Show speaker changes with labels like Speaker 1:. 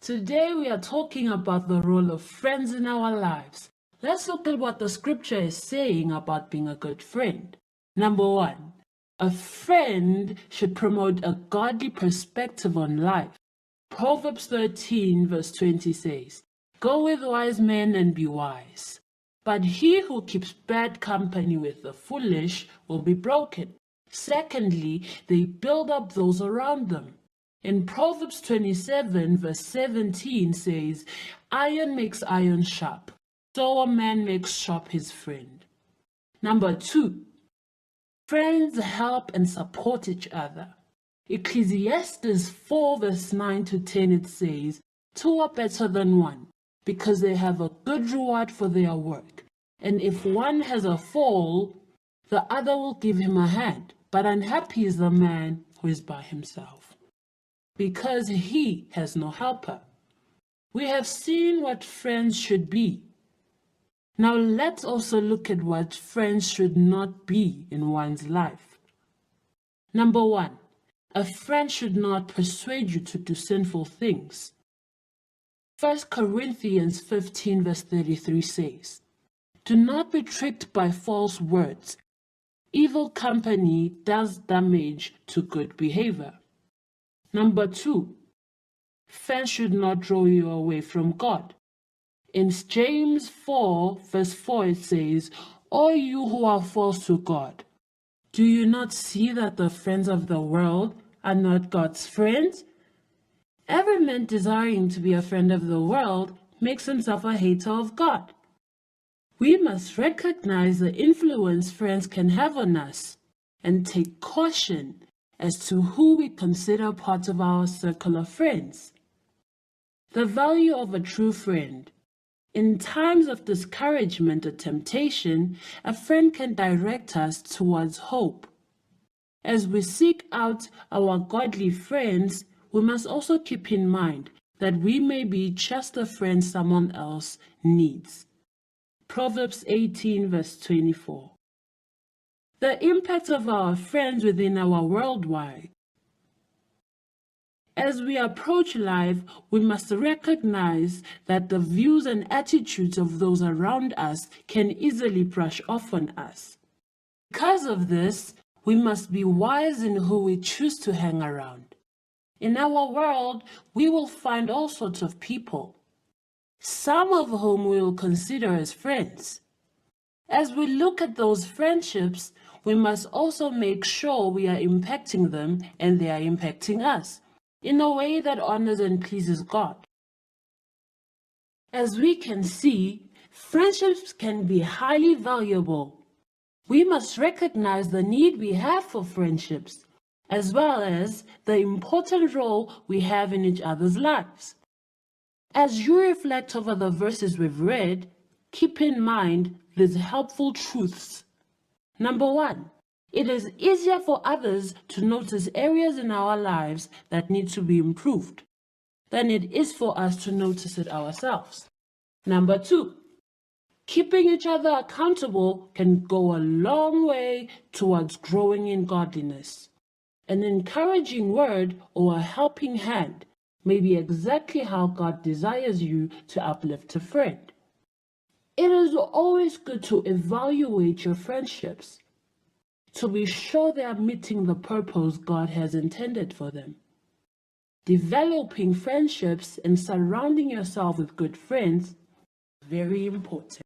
Speaker 1: Today we are talking about the role of friends in our lives. Let's look at what the scripture is saying about being a good friend. Number 1, a friend should promote a godly perspective on life. Proverbs 13 verse 20 says, "Go with wise men and be wise. But he who keeps bad company with the foolish will be broken." Secondly, they build up those around them. In Proverbs 27 verse 17 says, "Iron makes iron sharp, so a man makes sharp his friend." Number 2, friends help and support each other. Ecclesiastes 4 verse 9 to 10 it says, "Two are better than one, because they have a good reward for their work. And if one has a fall, the other will give him a hand. But unhappy is the man who is by himself, because he has no helper." We have seen what friends should be. Now let's also look at what friends should not be in one's life. Number 1, a friend should not persuade you to do sinful things. 1 Corinthians 15 verse 33 says, "Do not be tricked by false words. Evil company does damage to good behavior." Number 2, friends should not draw you away from God. In James 4 verse 4 it says, "All you who are false to God, do you not see that the friends of the world are not God's friends? Every man desiring to be a friend of the world makes himself a hater of God." We must recognize the influence friends can have on us and take caution as to who we consider part of our circle of friends. The value of a true friend. In times of discouragement or temptation, a friend can direct us towards hope. As we seek out our godly friends, we must also keep in mind that we may be just a friend someone else needs. Proverbs 18 verse 24. The impact of our friends within our worldwide. As we approach life, we must recognize that the views and attitudes of those around us can easily brush off on us. Because of this, we must be wise in who we choose to hang around. In our world, we will find all sorts of people, some of whom we will consider as friends. As we look at those friendships, we must also make sure we are impacting them and they are impacting us in a way that honors and pleases God. As we can see, friendships can be highly valuable. We must recognize the need we have for friendships, as well as the important role we have in each other's lives. As you reflect over the verses we've read, keep in mind these helpful truths. Number 1, it is easier for others to notice areas in our lives that need to be improved than it is for us to notice it ourselves. Number 2, keeping each other accountable can go a long way towards growing in godliness. An encouraging word or a helping hand may be exactly how God desires you to uplift a friend. It is always good to evaluate your friendships to be sure they are meeting the purpose God has intended for them. Developing friendships and surrounding yourself with good friends is very important.